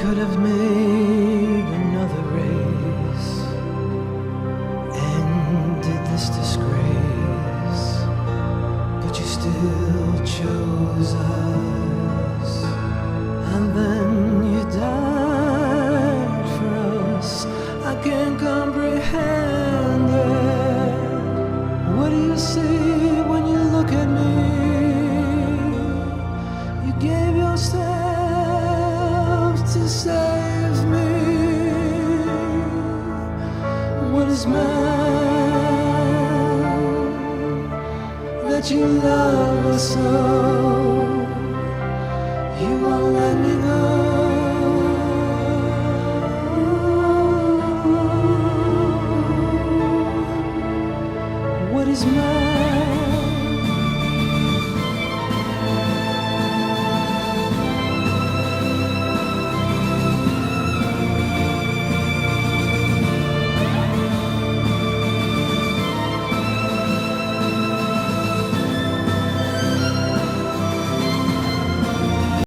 could have made another race, ended this disgrace, but you still chose us, and then you died for us. I can't comprehend it. What do you see when you look at me? You gave yourself to save me. What is man that you love us so? You won't let me